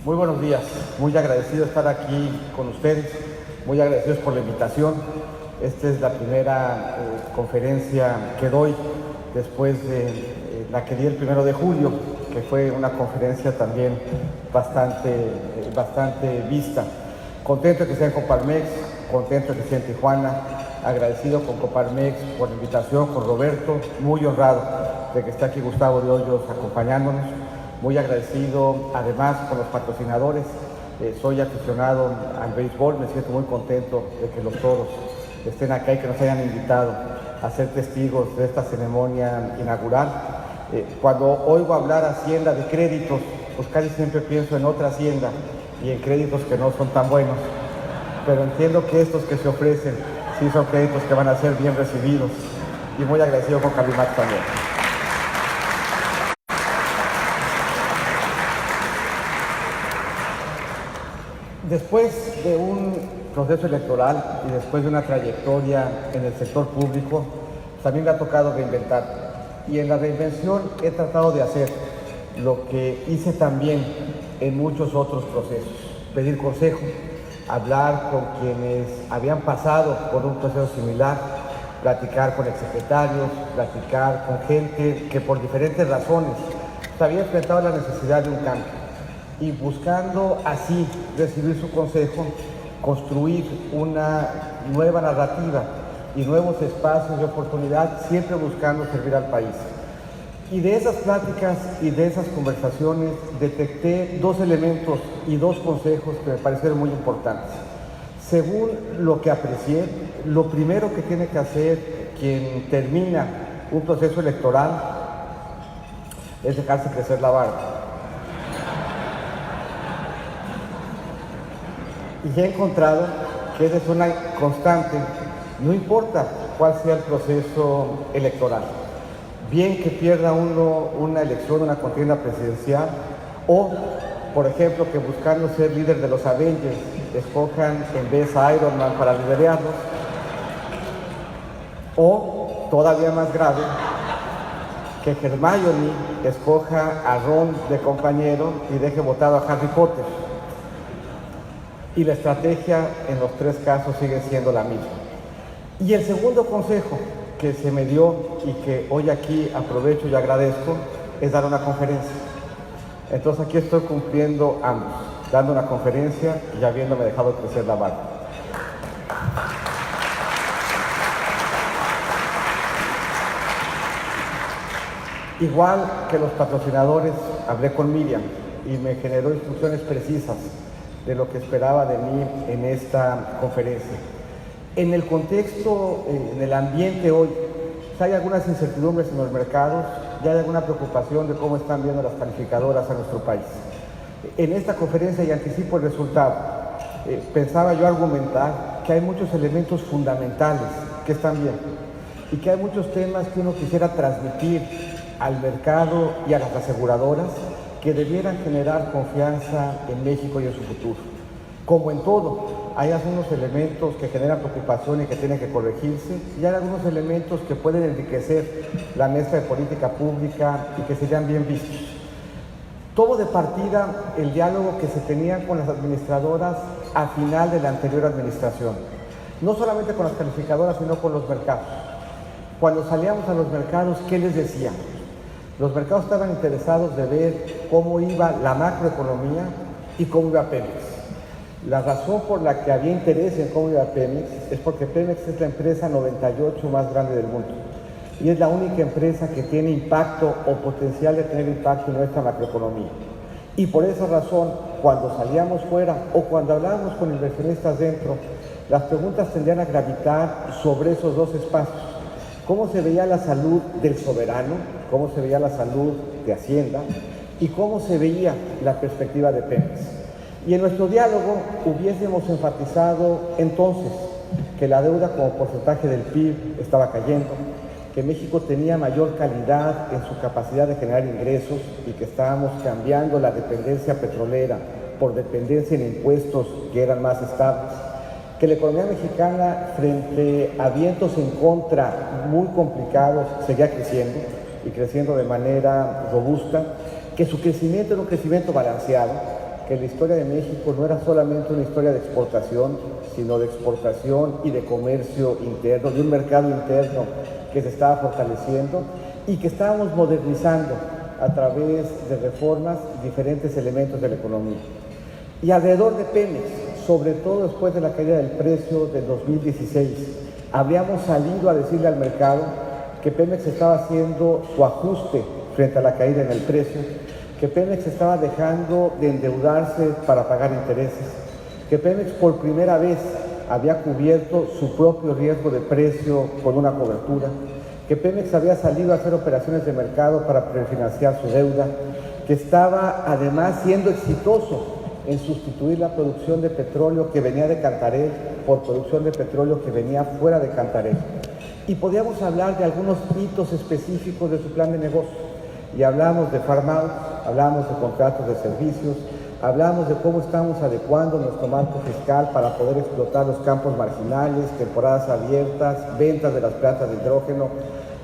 Muy buenos días, muy agradecido de estar aquí con ustedes, muy agradecidos por la invitación. Esta es la primera conferencia que doy después de la que di el 1 de julio, que fue una conferencia también bastante vista. Contento de que esté en Coparmex, contento de que esté en Tijuana, agradecido con Coparmex por la invitación, con Roberto, muy honrado de que esté aquí Gustavo de Hoyos acompañándonos. Muy agradecido además con los patrocinadores. Soy aficionado al béisbol, me siento muy contento de que los Toros estén acá y que nos hayan invitado a ser testigos de esta ceremonia inaugural. Cuando oigo hablar Hacienda de créditos, pues casi siempre pienso en otra Hacienda y en créditos que no son tan buenos, pero entiendo que estos que se ofrecen sí son créditos que van a ser bien recibidos, y muy agradecido con Calimax también. Después de un proceso electoral y después de una trayectoria en el sector público, también me ha tocado reinventar. Y en la reinvención he tratado de hacer lo que hice también en muchos otros procesos: pedir consejo, hablar con quienes habían pasado por un proceso similar, platicar con exsecretarios, platicar con gente que por diferentes razones había enfrentado la necesidad de un cambio. Y buscando así recibir su consejo, construir una nueva narrativa y nuevos espacios de oportunidad, siempre buscando servir al país. Y de esas pláticas y de esas conversaciones detecté dos elementos y dos consejos que me parecieron muy importantes. Según lo que aprecié, lo primero que tiene que hacer quien termina un proceso electoral es dejarse crecer la barba. Y he encontrado que esa es una constante, no importa cuál sea el proceso electoral. Bien que pierda uno una elección, una contienda presidencial, o, por ejemplo, que buscando ser líder de los Avengers, escojan en vez a Iron Man para liderarlos, o, todavía más grave, que Hermione escoja a Ron de compañero y deje votado a Harry Potter. Y la estrategia en los tres casos sigue siendo la misma. Y el segundo consejo que se me dio y que hoy aquí aprovecho y agradezco es dar una conferencia. Entonces aquí estoy cumpliendo ambos, dando una conferencia y habiéndome dejado crecer la barba. Igual que los patrocinadores, hablé con Miriam y me generó instrucciones precisas de lo que esperaba de mí en esta conferencia. En el contexto, en el ambiente hoy, hay algunas incertidumbres en los mercados, ya hay alguna preocupación de cómo están viendo las calificadoras a nuestro país. En esta conferencia, y anticipo el resultado, pensaba yo argumentar que hay muchos elementos fundamentales que están bien y que hay muchos temas que uno quisiera transmitir al mercado y a las aseguradoras que debieran generar confianza en México y en su futuro. Como en todo, hay algunos elementos que generan preocupación y que tienen que corregirse, y hay algunos elementos que pueden enriquecer la mesa de política pública y que serían bien vistos. Todo de partida el diálogo que se tenía con las administradoras a final de la anterior administración, no solamente con las calificadoras, sino con los mercados. Cuando salíamos a los mercados, ¿qué les decía? Los mercados estaban interesados de ver cómo iba la macroeconomía y cómo iba Pemex. La razón por la que había interés en cómo iba Pemex es porque Pemex es la empresa 98 más grande del mundo y es la única empresa que tiene impacto o potencial de tener impacto en nuestra macroeconomía. Y por esa razón, cuando salíamos fuera o cuando hablábamos con inversionistas dentro, las preguntas tendían a gravitar sobre esos dos espacios. Cómo se veía la salud del soberano, cómo se veía la salud de Hacienda y cómo se veía la perspectiva de Pemex. Y en nuestro diálogo hubiésemos enfatizado entonces que la deuda como porcentaje del PIB estaba cayendo, que México tenía mayor calidad en su capacidad de generar ingresos y que estábamos cambiando la dependencia petrolera por dependencia en impuestos que eran más estables, que la economía mexicana, frente a vientos en contra muy complicados, seguía creciendo y creciendo de manera robusta, que su crecimiento era un crecimiento balanceado, que la historia de México no era solamente una historia de exportación, sino de exportación y de comercio interno, de un mercado interno que se estaba fortaleciendo y que estábamos modernizando a través de reformas diferentes elementos de la economía. Y alrededor de Pemex, sobre todo después de la caída del precio del 2016, habríamos salido a decirle al mercado que Pemex estaba haciendo su ajuste frente a la caída en el precio, que Pemex estaba dejando de endeudarse para pagar intereses, que Pemex por primera vez había cubierto su propio riesgo de precio con una cobertura, que Pemex había salido a hacer operaciones de mercado para prefinanciar su deuda, que estaba además siendo exitoso en sustituir la producción de petróleo que venía de Cantarell por producción de petróleo que venía fuera de Cantarell. Y podíamos hablar de algunos hitos específicos de su plan de negocio. Y hablamos de farm out, hablamos de contratos de servicios, hablamos de cómo estamos adecuando nuestro marco fiscal para poder explotar los campos marginales, temporadas abiertas, ventas de las plantas de hidrógeno.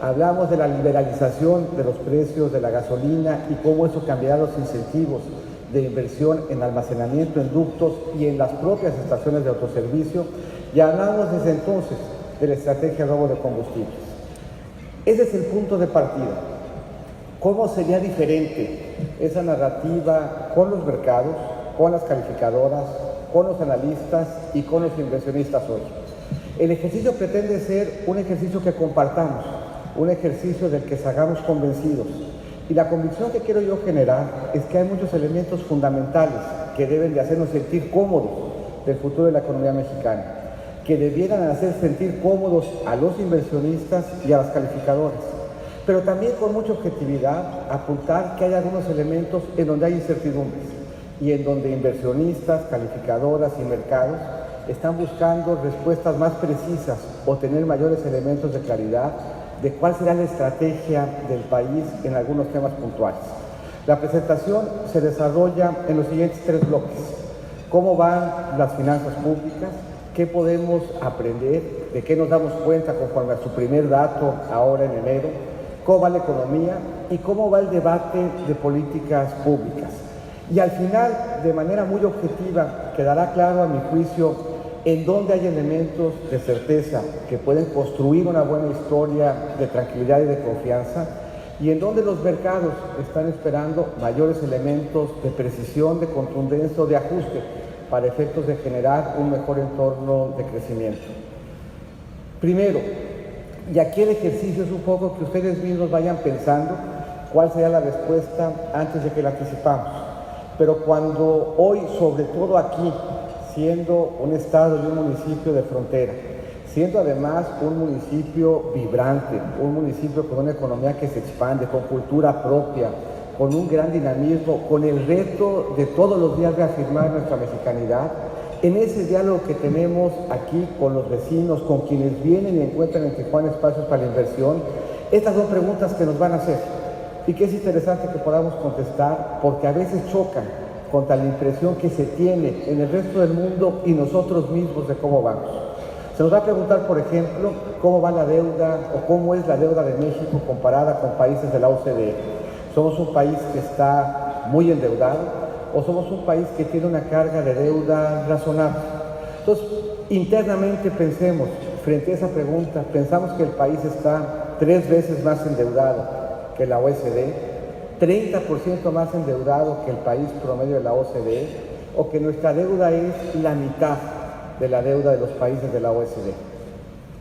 Hablamos de la liberalización de los precios de la gasolina y cómo eso cambiará los incentivos de inversión en almacenamiento, en ductos y en las propias estaciones de autoservicio. Y hablamos desde entonces de la estrategia de robo de combustibles. Ese es el punto de partida. ¿Cómo sería diferente esa narrativa con los mercados, con las calificadoras, con los analistas y con los inversionistas hoy? El ejercicio pretende ser un ejercicio que compartamos, un ejercicio del que salgamos convencidos. Y la convicción que quiero yo generar es que hay muchos elementos fundamentales que deben de hacernos sentir cómodos del futuro de la economía mexicana, que debieran hacer sentir cómodos a los inversionistas y a las calificadoras, pero también con mucha objetividad apuntar que hay algunos elementos en donde hay incertidumbres y en donde inversionistas, calificadoras y mercados están buscando respuestas más precisas o tener mayores elementos de claridad de cuál será la estrategia del país en algunos temas puntuales. La presentación se desarrolla en los siguientes 3 bloques. ¿Cómo van las finanzas públicas? ¿Qué podemos aprender? ¿De qué nos damos cuenta conforme a su primer dato ahora en enero? ¿Cómo va la economía? ¿Y cómo va el debate de políticas públicas? Y al final, de manera muy objetiva, quedará claro a mi juicio en dónde hay elementos de certeza que pueden construir una buena historia de tranquilidad y de confianza y en dónde los mercados están esperando mayores elementos de precisión, de contundencia o de ajuste para efectos de generar un mejor entorno de crecimiento. Primero, y aquí el ejercicio es un poco que ustedes mismos vayan pensando cuál sería la respuesta antes de que la anticipamos. Pero cuando hoy, sobre todo aquí, siendo un estado y un municipio de frontera, siendo además un municipio vibrante, un municipio con una economía que se expande, con cultura propia, con un gran dinamismo, con el reto de todos los días reafirmar nuestra mexicanidad, en ese diálogo que tenemos aquí con los vecinos, con quienes vienen y encuentran en Tijuana espacios para la inversión, estas son preguntas que nos van a hacer y que es interesante que podamos contestar porque a veces chocan contra la impresión que se tiene en el resto del mundo y nosotros mismos de cómo vamos. Se nos va a preguntar, por ejemplo, cómo va la deuda o cómo es la deuda de México comparada con países de la OCDE. ¿Somos un país que está muy endeudado o somos un país que tiene una carga de deuda razonable? Entonces, internamente pensemos, frente a esa pregunta, pensamos que el país está 3 veces más endeudado que la OCDE, 30% más endeudado que el país promedio de la OCDE, o que nuestra deuda es la mitad de la deuda de los países de la OCDE.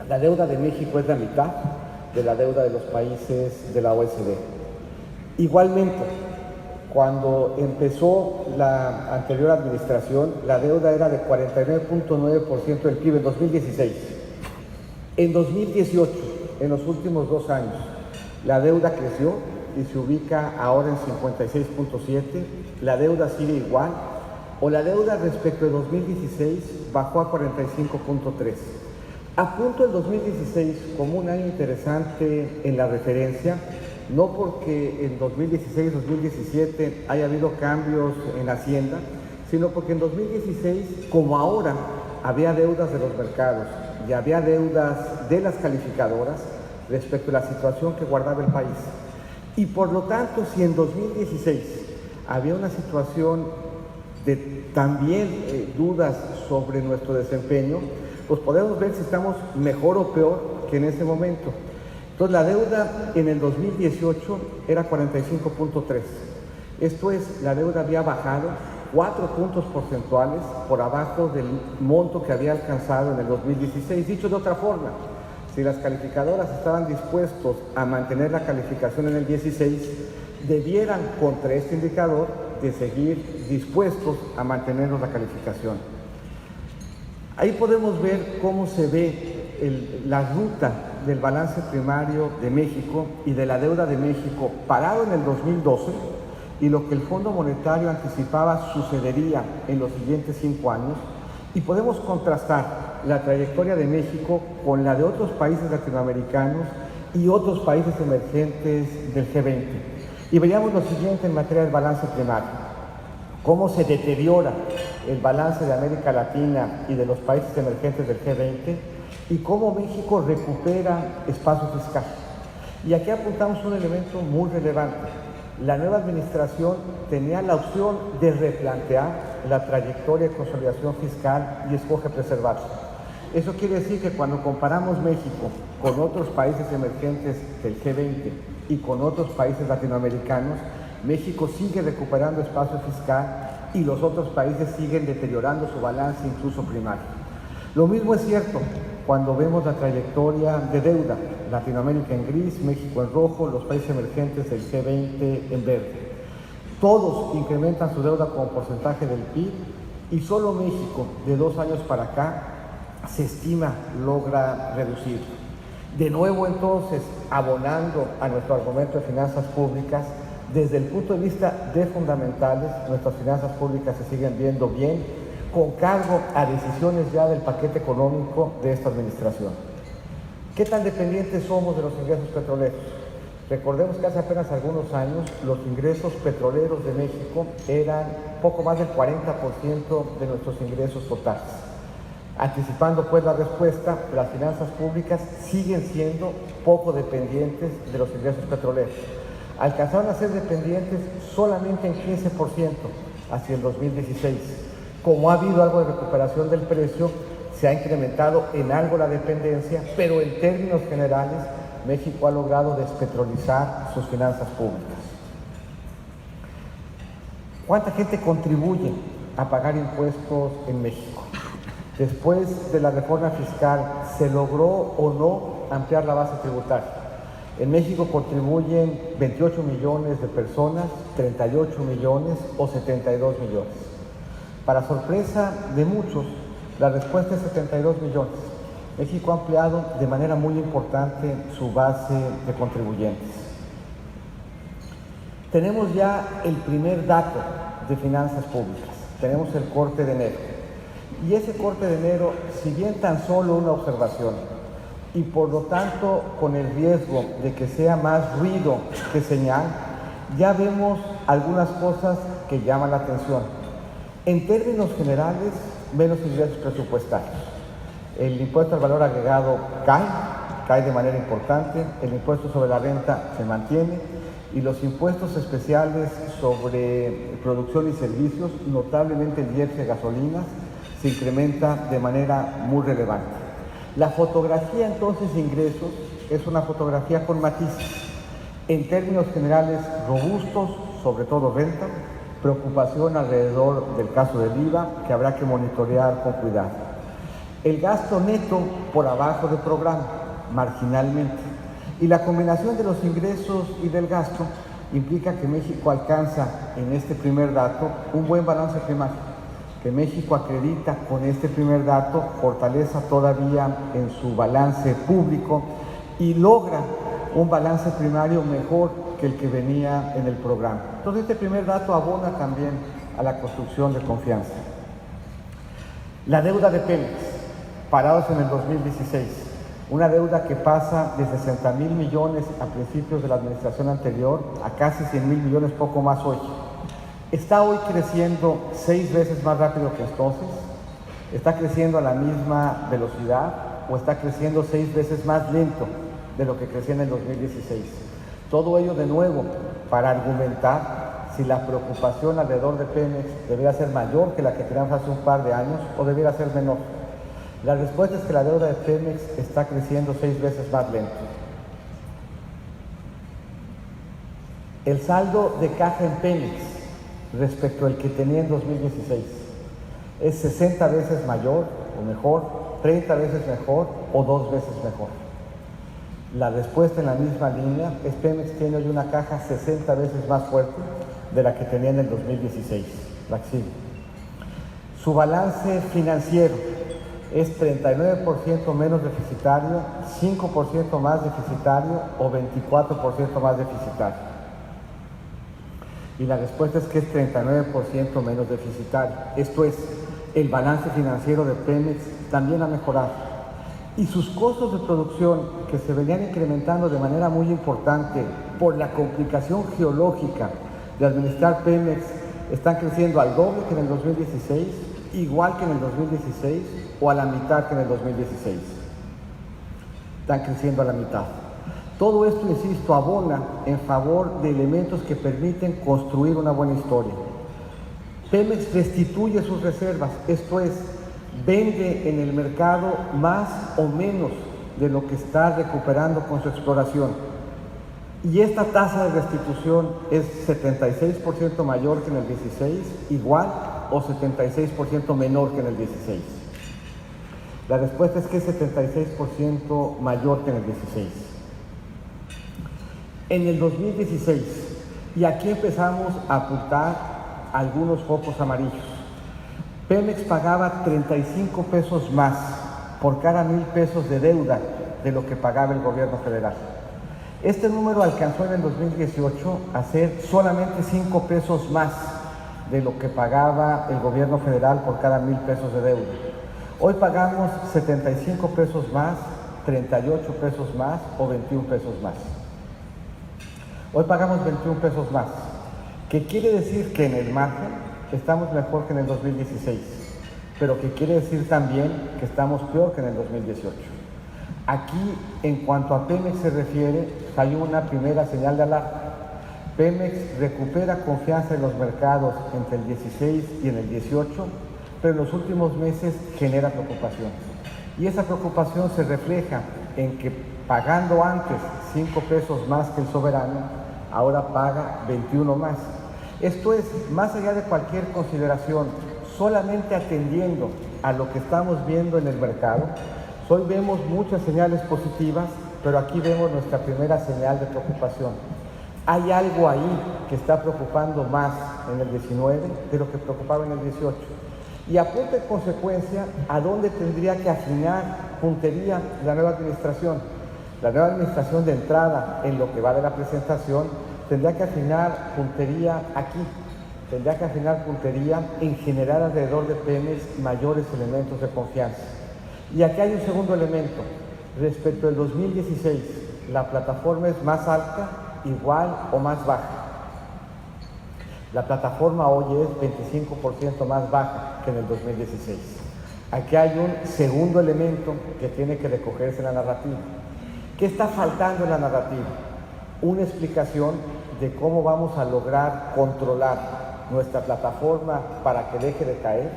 La deuda de México es la mitad de la deuda de los países de la OCDE. Igualmente, cuando empezó la anterior administración, la deuda era de 49.9% del PIB en 2016. En 2018, en los últimos 2 años, la deuda creció y se ubica ahora en 56.7, la deuda sigue igual, o la deuda respecto de 2016 bajó a 45.3. Apunto el 2016 como un año interesante en la referencia, no porque en 2016-2017 haya habido cambios en Hacienda, sino porque en 2016, como ahora, había deudas de los mercados y había deudas de las calificadoras respecto a la situación que guardaba el país. Y por lo tanto, si en 2016 había una situación de también dudas sobre nuestro desempeño, pues podemos ver si estamos mejor o peor que en ese momento. Entonces la deuda en el 2018 era 45.3. Esto es, la deuda había bajado 4 puntos porcentuales por abajo del monto que había alcanzado en el 2016. Dicho de otra forma, si las calificadoras estaban dispuestos a mantener la calificación en el 16, debieran, contra este indicador, de seguir dispuestos a mantenernos la calificación. Ahí podemos ver cómo se ve la ruta del balance primario de México y de la deuda de México parado en el 2012 y lo que el Fondo Monetario anticipaba sucedería en los siguientes 5 años, y podemos contrastar la trayectoria de México con la de otros países latinoamericanos y otros países emergentes del G20. Y veríamos lo siguiente en materia del balance primario: cómo se deteriora el balance de América Latina y de los países emergentes del G20 y cómo México recupera espacio fiscal. Y aquí apuntamos un elemento muy relevante. La nueva administración tenía la opción de replantear la trayectoria de consolidación fiscal y escoge preservarse. Eso quiere decir que cuando comparamos México con otros países emergentes del G20 y con otros países latinoamericanos, México sigue recuperando espacio fiscal y los otros países siguen deteriorando su balance, incluso primario. Lo mismo es cierto cuando vemos la trayectoria de deuda: Latinoamérica en gris, México en rojo, los países emergentes del G20 en verde. Todos incrementan su deuda como porcentaje del PIB y solo México, de 2 años para acá, se estima logra reducir. De nuevo, entonces, abonando a nuestro argumento de finanzas públicas, desde el punto de vista de fundamentales, nuestras finanzas públicas se siguen viendo bien, con cargo a decisiones ya del paquete económico de esta administración. ¿Qué tan dependientes somos de los ingresos petroleros? Recordemos que hace apenas algunos años los ingresos petroleros de México eran poco más del 40% de nuestros ingresos totales. Anticipando pues la respuesta, las finanzas públicas siguen siendo poco dependientes de los ingresos petroleros. Alcanzaron a ser dependientes solamente en 15% hacia el 2016. Como ha habido algo de recuperación del precio, se ha incrementado en algo la dependencia, pero en términos generales, México ha logrado despetrolizar sus finanzas públicas. ¿Cuánta gente contribuye a pagar impuestos en México? Después de la reforma fiscal, ¿se logró o no ampliar la base tributaria? En México contribuyen 28 millones de personas, 38 millones o 72 millones. Para sorpresa de muchos, la respuesta es 72 millones. México ha ampliado de manera muy importante su base de contribuyentes. Tenemos ya el primer dato de finanzas públicas. Tenemos el corte de enero. Y ese corte de enero, si bien tan solo una observación, y por lo tanto con el riesgo de que sea más ruido que señal, ya vemos algunas cosas que llaman la atención. En términos generales, menos ingresos presupuestarios. El impuesto al valor agregado cae de manera importante, el impuesto sobre la renta se mantiene y los impuestos especiales sobre producción y servicios, notablemente el IEPS de gasolinas, se incrementa de manera muy relevante. La fotografía entonces de ingresos es una fotografía con matices. En términos generales robustos, sobre todo renta, preocupación alrededor del caso del IVA que habrá que monitorear con cuidado. El gasto neto por abajo del programa, marginalmente. Y la combinación de los ingresos y del gasto implica que México alcanza en este primer dato un buen balance primario, que México acredita con este primer dato fortaleza todavía en su balance público y logra un balance primario mejor que el que venía en el programa. Entonces este primer dato abona también a la construcción de confianza. La deuda de Pemex, parados en el 2016, una deuda que pasa de 60,000 millones a principios de la administración anterior a casi 100,000 millones, poco más hoy. Está hoy creciendo 6 veces más rápido que entonces, está creciendo a la misma velocidad o está creciendo 6 veces más lento de lo que crecía en el 2016. Todo ello de nuevo para argumentar si la preocupación alrededor de Pemex debería ser mayor que la que teníamos hace un par de años o debería ser menor. La respuesta es que la deuda de Pemex está creciendo 6 veces más lento. El saldo de caja en Pemex respecto al que tenía en 2016 es 60 veces mayor o mejor, 30 veces mejor o 2 veces mejor. La respuesta en la misma línea es Pemex tiene hoy una caja 60 veces más fuerte de la que tenía en el 2016, la que sigue. Su balance financiero es 39% menos deficitario, 5% más deficitario o 24% más deficitario. Y la respuesta es que es 39% menos deficitario. Esto es, el balance financiero de Pemex también ha mejorado. Y sus costos de producción, que se venían incrementando de manera muy importante por la complicación geológica de administrar Pemex, están creciendo al doble que en el 2016, igual que en el 2016 o a la mitad que en el 2016. Están creciendo a la mitad. Todo esto, insisto, abona en favor de elementos que permiten construir una buena historia. Pemex restituye sus reservas, esto es, vende en el mercado más o menos de lo que está recuperando con su exploración. Y esta tasa de restitución es 76% mayor que en el 16, igual o 76% menor que en el 16. La respuesta es que es 76% mayor que en el 16. En el 2016, y aquí empezamos a apuntar algunos focos amarillos, Pemex pagaba 35 pesos más por cada 1,000 pesos de deuda de lo que pagaba el gobierno federal. Este número alcanzó en el 2018 a ser solamente 5 pesos más de lo que pagaba el gobierno federal por cada 1,000 pesos de deuda. Hoy pagamos 75 pesos más, 38 pesos más o 21 pesos más. Hoy pagamos 21 pesos más, que quiere decir que en el margen estamos mejor que en el 2016, pero que quiere decir también que estamos peor que en el 2018. Aquí, en cuanto a Pemex se refiere, hay una primera señal de alarma. Pemex recupera confianza en los mercados entre el 16 y en el 18, pero en los últimos meses genera preocupación. Y esa preocupación se refleja en que pagando antes 5 pesos más que el soberano, ahora paga 21 más. Esto es, más allá de cualquier consideración, solamente atendiendo a lo que estamos viendo en el mercado, hoy vemos muchas señales positivas, pero aquí vemos nuestra primera señal de preocupación. Hay algo ahí que está preocupando más en el 19 de lo que preocupaba en el 18. Y apunta en consecuencia a dónde tendría que afinar puntería la nueva administración. La nueva administración de entrada, en lo que va de la presentación, tendría que afinar puntería aquí. Tendría que afinar puntería en generar alrededor de Pemex mayores elementos de confianza. Y aquí hay un segundo elemento. Respecto al 2016, la plataforma es más alta, igual o más baja. La plataforma hoy es 25% más baja que en el 2016. Aquí hay un segundo elemento que tiene que recogerse en la narrativa. ¿Qué está faltando en la narrativa? Una explicación de cómo vamos a lograr controlar nuestra plataforma para que deje de caer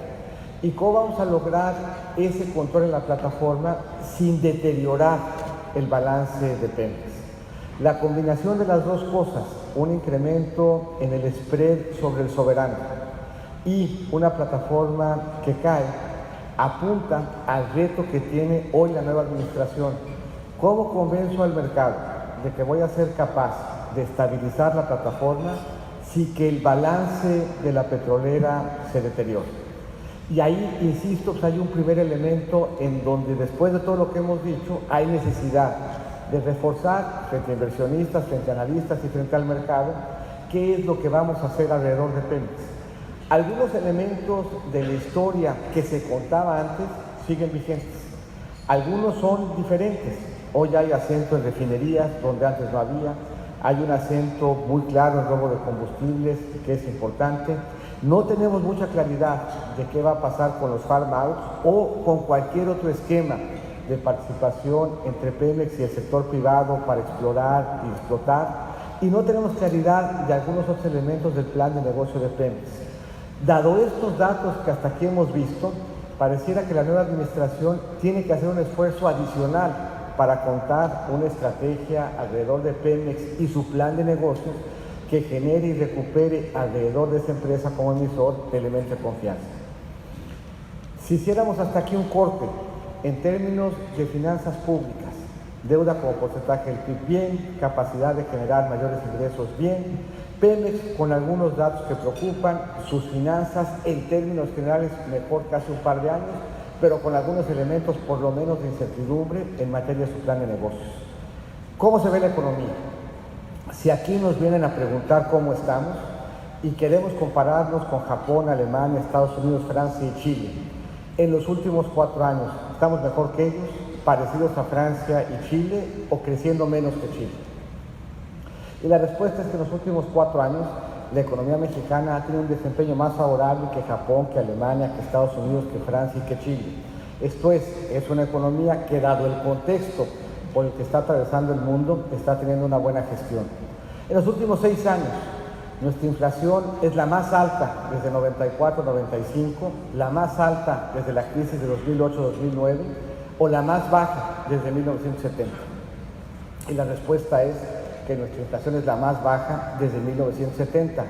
y cómo vamos a lograr ese control en la plataforma sin deteriorar el balance de Pemex. La combinación de las dos cosas, un incremento en el spread sobre el soberano y una plataforma que cae, apunta al reto que tiene hoy la nueva administración. ¿Cómo convenzo al mercado de que voy a ser capaz de estabilizar la plataforma sin que el balance de la petrolera se deteriore? Y ahí, insisto, pues hay un primer elemento en donde después de todo lo que hemos dicho, hay necesidad de reforzar frente a inversionistas, frente a analistas y frente al mercado, qué es lo que vamos a hacer alrededor de Pemex. Algunos elementos de la historia que se contaba antes siguen vigentes. Algunos son diferentes. Hoy hay acento en refinerías donde antes no había. Hay un acento muy claro en robo de combustibles, que es importante. No tenemos mucha claridad de qué va a pasar con los farm-outs o con cualquier otro esquema de participación entre Pemex y el sector privado para explorar y explotar. y no tenemos claridad de algunos otros elementos del plan de negocio de Pemex. Dado estos datos que hasta aquí hemos visto, pareciera que la nueva administración tiene que hacer un esfuerzo adicional para contar una estrategia alrededor de Pemex y su plan de negocios que genere y recupere alrededor de esa empresa como emisor elementos de confianza. Si hiciéramos hasta aquí un corte en términos de finanzas públicas, deuda como porcentaje del PIB bien, capacidad de generar mayores ingresos bien, Pemex con algunos datos que preocupan, sus finanzas en términos generales mejor que hace un par de años, pero con algunos elementos por lo menos de incertidumbre en materia de su plan de negocios. ¿Cómo se ve la economía? Si aquí nos vienen a preguntar cómo estamos y queremos compararnos con Japón, Alemania, Estados Unidos, Francia y Chile, en los últimos 4 años, ¿estamos mejor que ellos, parecidos a Francia y Chile o creciendo menos que Chile? Y la respuesta es que en los últimos 4 años la economía mexicana ha tenido un desempeño más favorable que Japón, que Alemania, que Estados Unidos, que Francia y que Chile. Esto es una economía que, dado el contexto por el que está atravesando el mundo, está teniendo una buena gestión. En los últimos 6 años, nuestra inflación es la más alta desde 94-95, la más alta desde la crisis de 2008-2009 o la más baja desde 1970. Y la respuesta es que nuestra inflación es la más baja desde 1970.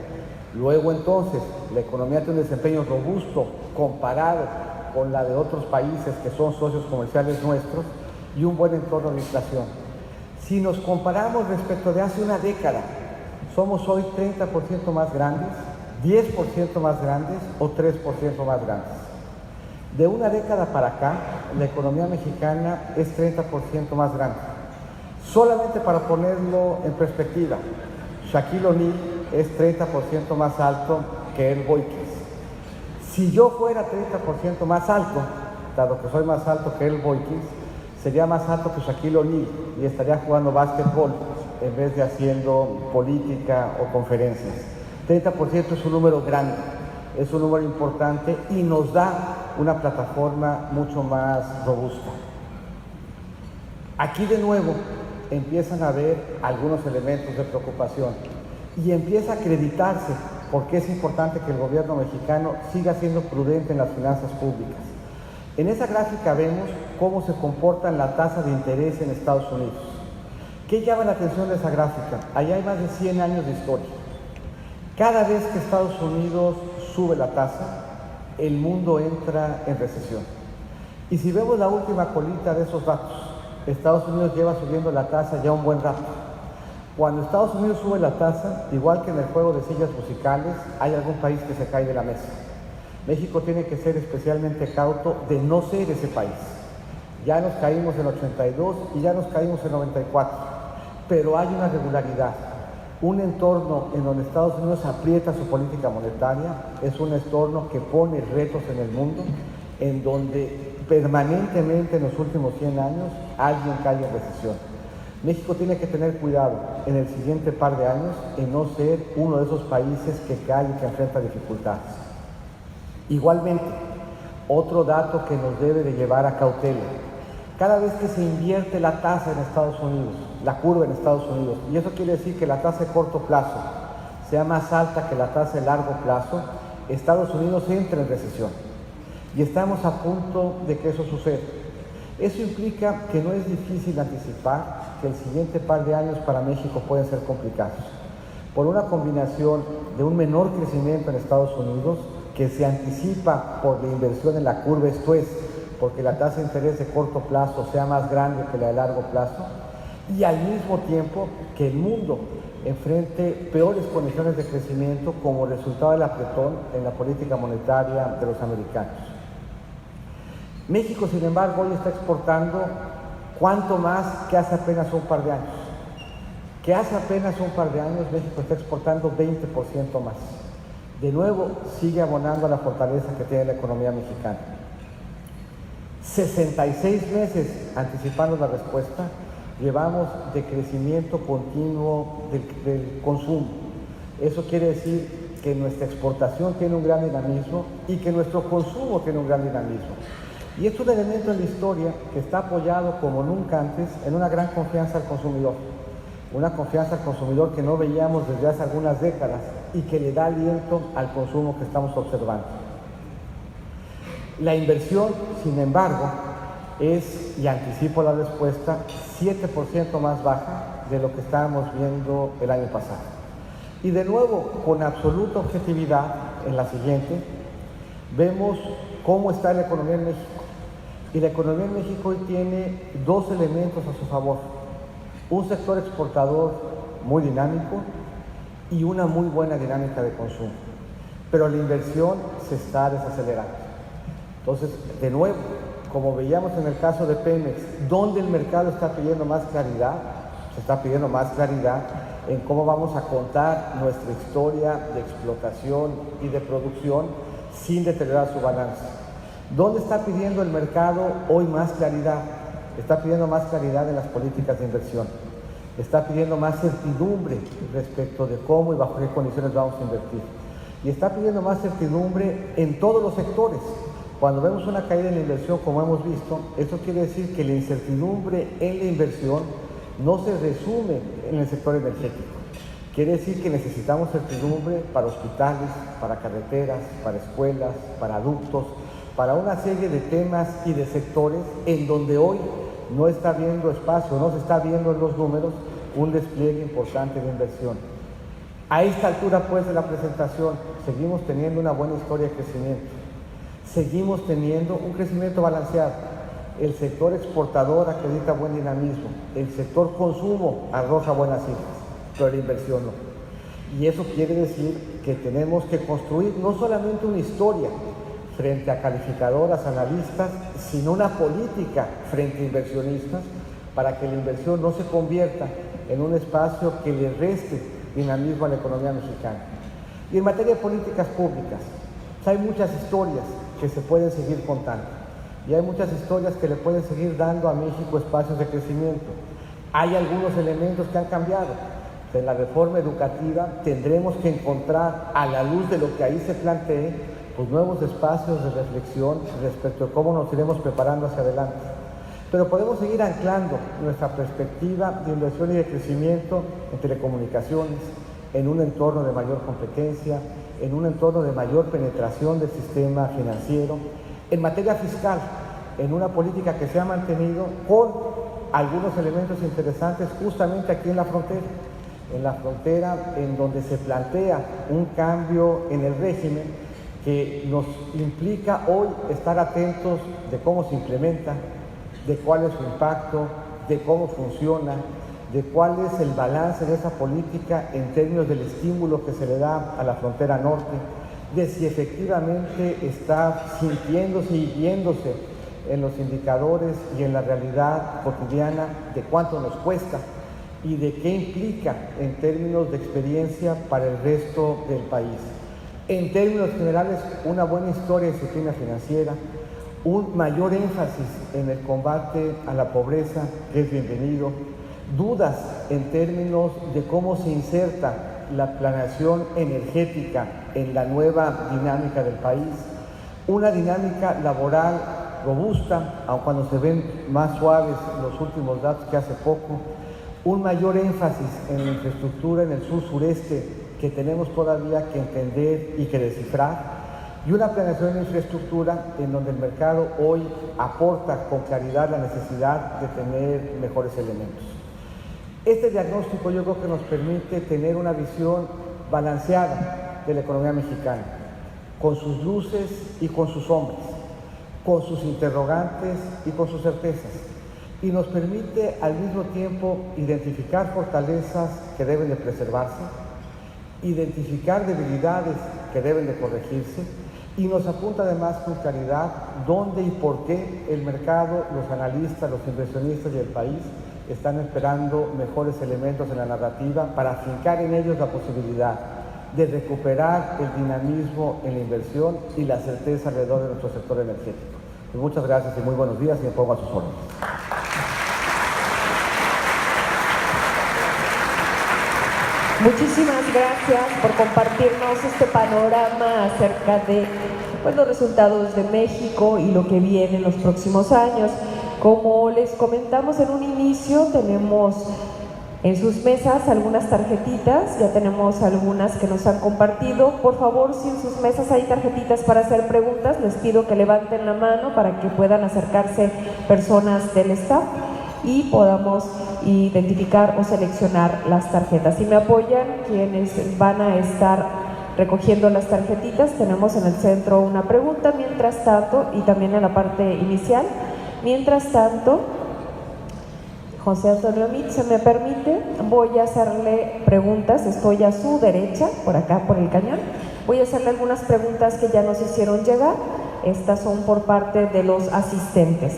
Luego entonces, la economía tiene un desempeño robusto comparado con la de otros países que son socios comerciales nuestros y un buen entorno de inflación. Si nos comparamos respecto de hace una década, somos hoy 30% más grandes, 10% más grandes o 3% más grandes. De una década para acá, la economía mexicana es 30% más grande. Solamente para ponerlo en perspectiva, Shaquille O'Neal es 30% más alto que el Boykins. Si yo fuera 30% más alto, dado que soy más alto que el Boykins, sería más alto que Shaquille O'Neal y estaría jugando básquetbol en vez de haciendo política o conferencias. 30% es un número grande, es un número importante y nos da una plataforma mucho más robusta. Aquí de nuevo empiezan a haber algunos elementos de preocupación y empieza a acreditarse por qué es importante que el gobierno mexicano siga siendo prudente en las finanzas públicas. En esa gráfica vemos cómo se comporta la tasa de interés en Estados Unidos. ¿Qué llama la atención de esa gráfica? Allá hay más de 100 años de historia. Cada vez que Estados Unidos sube la tasa, el mundo entra en recesión. Y si vemos la última colita de esos datos, Estados Unidos lleva subiendo la tasa ya un buen rato. Cuando Estados Unidos sube la tasa, igual que en el juego de sillas musicales, hay algún país que se cae de la mesa. México tiene que ser especialmente cauto de no ser ese país. Ya nos caímos en 82 y ya nos caímos en 94, pero hay una regularidad. Un entorno en donde Estados Unidos aprieta su política monetaria es un entorno que pone retos en el mundo, en donde permanentemente en los últimos 100 años alguien cae en recesión. México tiene que tener cuidado en el siguiente par de años en no ser uno de esos países que cae y que enfrenta dificultades. Igualmente, otro dato que nos debe de llevar a cautela: cada vez que se invierte la tasa en Estados Unidos, la curva en Estados Unidos, y eso quiere decir que la tasa de corto plazo sea más alta que la tasa de largo plazo, Estados Unidos entra en recesión. Y estamos a punto de que eso suceda. Eso implica que no es difícil anticipar que el siguiente par de años para México pueden ser complicados, por una combinación de un menor crecimiento en Estados Unidos, que se anticipa por la inversión en la curva, esto es, porque la tasa de interés de corto plazo sea más grande que la de largo plazo, y al mismo tiempo que el mundo enfrente peores condiciones de crecimiento como resultado del apretón en la política monetaria de los americanos. México, sin embargo, hoy está exportando cuánto más que hace apenas un par de años. Que hace apenas un par de años México está exportando 20% más. De nuevo, sigue abonando a la fortaleza que tiene la economía mexicana. 66 meses anticipando la respuesta, llevamos de crecimiento continuo del consumo. Eso quiere decir que nuestra exportación tiene un gran dinamismo y que nuestro consumo tiene un gran dinamismo. Y es un elemento en la historia que está apoyado como nunca antes en una gran confianza al consumidor. una confianza al consumidor que no veíamos desde hace algunas décadas y que le da aliento al consumo que estamos observando. La inversión, sin embargo, es, y anticipo la respuesta, 7% más baja de lo que estábamos viendo el año pasado. Y de nuevo, con absoluta objetividad, en la siguiente, vemos cómo está la economía en México. Y la economía en México hoy tiene dos elementos a su favor: un sector exportador muy dinámico y una muy buena dinámica de consumo. Pero la inversión se está desacelerando. Entonces, de nuevo, como veíamos en el caso de Pemex, ¿dónde el mercado está pidiendo más claridad? Se está pidiendo más claridad en cómo vamos a contar nuestra historia de explotación y de producción sin deteriorar su balance. ¿Dónde está pidiendo el mercado hoy más claridad? Está pidiendo más claridad en las políticas de inversión. Está pidiendo más certidumbre respecto de cómo y bajo qué condiciones vamos a invertir. Y está pidiendo más certidumbre en todos los sectores. Cuando vemos una caída en la inversión, como hemos visto, esto quiere decir que la incertidumbre en la inversión no se resume en el sector energético. Quiere decir que necesitamos certidumbre para hospitales, para carreteras, para escuelas, para ductos, para una serie de temas y de sectores en donde hoy no está habiendo espacio, no se está viendo en los números un despliegue importante de inversión. A esta altura, pues, de la presentación, seguimos teniendo una buena historia de crecimiento. Seguimos teniendo un crecimiento balanceado. El sector exportador acredita buen dinamismo. El sector consumo arroja buenas cifras, pero la inversión no. Y eso quiere decir que tenemos que construir no solamente una historia frente a calificadoras, analistas, sino una política frente a inversionistas para que la inversión no se convierta en un espacio que le reste dinamismo a la economía mexicana. Y en materia de políticas públicas, hay muchas historias que se pueden seguir contando y hay muchas historias que le pueden seguir dando a México espacios de crecimiento. Hay algunos elementos que han cambiado. En la reforma educativa tendremos que encontrar, a la luz de lo que ahí se plantee, pues nuevos espacios de reflexión respecto a cómo nos iremos preparando hacia adelante. Pero podemos seguir anclando nuestra perspectiva de inversión y de crecimiento en telecomunicaciones, en un entorno de mayor competencia, en un entorno de mayor penetración del sistema financiero, en materia fiscal, en una política que se ha mantenido con algunos elementos interesantes justamente aquí en la frontera en donde se plantea un cambio en el régimen que nos implica hoy estar atentos de cómo se implementa, de cuál es su impacto, de cómo funciona, de cuál es el balance de esa política en términos del estímulo que se le da a la frontera norte, de si efectivamente está sintiéndose y viéndose en los indicadores y en la realidad cotidiana de cuánto nos cuesta y de qué implica en términos de experiencia para el resto del país. En términos generales, una buena historia de disciplina financiera, un mayor énfasis en el combate a la pobreza, que es bienvenido, dudas en términos de cómo se inserta la planeación energética en la nueva dinámica del país, una dinámica laboral robusta, aun cuando se ven más suaves los últimos datos que hace poco, un mayor énfasis en la infraestructura en el sur-sureste que tenemos todavía que entender y que descifrar, y una planeación de infraestructura en donde el mercado hoy aporta con claridad la necesidad de tener mejores elementos. Este diagnóstico yo creo que nos permite tener una visión balanceada de la economía mexicana, con sus luces y con sus sombras, con sus interrogantes y con sus certezas, y nos permite al mismo tiempo identificar fortalezas que deben de preservarse, identificar debilidades que deben de corregirse, y nos apunta además con claridad dónde y por qué el mercado, los analistas, los inversionistas y el país están esperando mejores elementos en la narrativa para afincar en ellos la posibilidad de recuperar el dinamismo en la inversión y la certeza alrededor de nuestro sector energético. Pues muchas gracias y muy buenos días, y me pongo a sus órdenes. Muchísimas gracias por compartirnos este panorama acerca de los resultados de México y lo que viene en los próximos años. Como les comentamos en un inicio, tenemos En sus mesas algunas tarjetitas, ya tenemos algunas que nos han compartido. Por favor, si en sus mesas hay tarjetitas para hacer preguntas, les pido que levanten la mano para que puedan acercarse personas del staff y podamos identificar o seleccionar las tarjetas. Si me apoyan, quienes van a estar recogiendo las tarjetitas, tenemos en el centro una pregunta, mientras tanto, y también en la parte inicial. Mientras tanto, José Antonio Mit, se me permite, voy a hacerle preguntas, estoy a su derecha, por acá, por el cañón. Voy a hacerle algunas preguntas que ya nos hicieron llegar. Estas son por parte de los asistentes.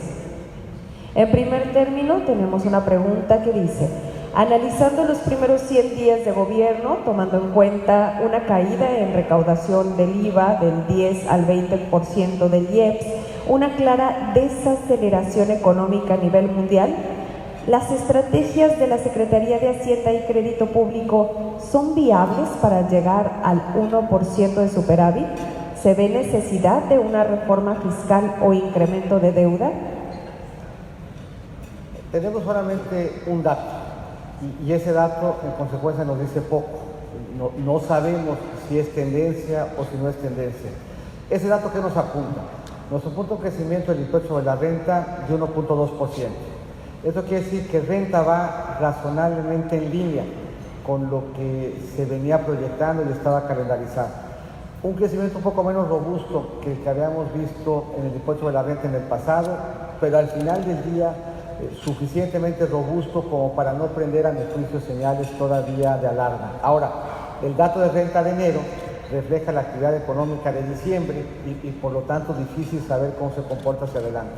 En primer término, tenemos una pregunta que dice: analizando los primeros 100 días de gobierno, tomando en cuenta una caída en recaudación del IVA del 10 al 20% del IEPS, una clara desaceleración económica a nivel mundial, ¿las estrategias de la Secretaría de Hacienda y Crédito Público son viables para llegar al 1% de superávit? ¿Se ve necesidad de una reforma fiscal o incremento de deuda? Tenemos solamente un dato, y ese dato en consecuencia nos dice poco. No sabemos si es tendencia o si no es tendencia. Ese dato, ¿qué nos apunta? Nos apunta un crecimiento del impuesto sobre la renta de 1.2%. Esto quiere decir que renta va razonablemente en línea con lo que se venía proyectando y estaba calendarizado. Un crecimiento un poco menos robusto que el que habíamos visto en el impuesto de la renta en el pasado, pero al final del día suficientemente robusto como para no prender a mi juicio señales todavía de alarma. Ahora, el dato de renta de enero refleja la actividad económica de diciembre y por lo tanto difícil saber cómo se comporta hacia adelante.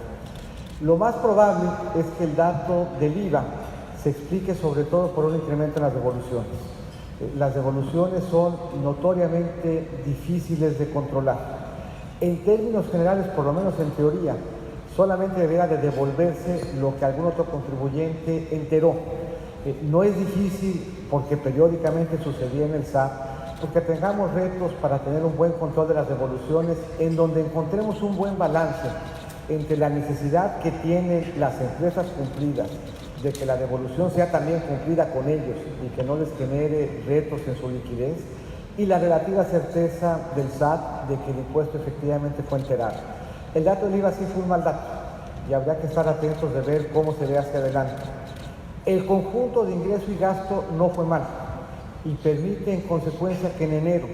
Lo más probable es que el dato del IVA se explique sobre todo por un incremento en las devoluciones. Las devoluciones son notoriamente difíciles de controlar. En términos generales, por lo menos en teoría, solamente deberá de devolverse lo que algún otro contribuyente enteró. No es difícil porque periódicamente sucedía en el SAT, porque tengamos retos para tener un buen control de las devoluciones en donde encontremos un buen balance entre la necesidad que tienen las empresas cumplidas de que la devolución sea también cumplida con ellos y que no les genere retos en su liquidez, y la relativa certeza del SAT de que el impuesto efectivamente fue enterado. El dato del IVA sí fue un mal dato y habría que estar atentos de ver cómo se ve hacia adelante. El conjunto de ingreso y gasto no fue mal y permite en consecuencia que en enero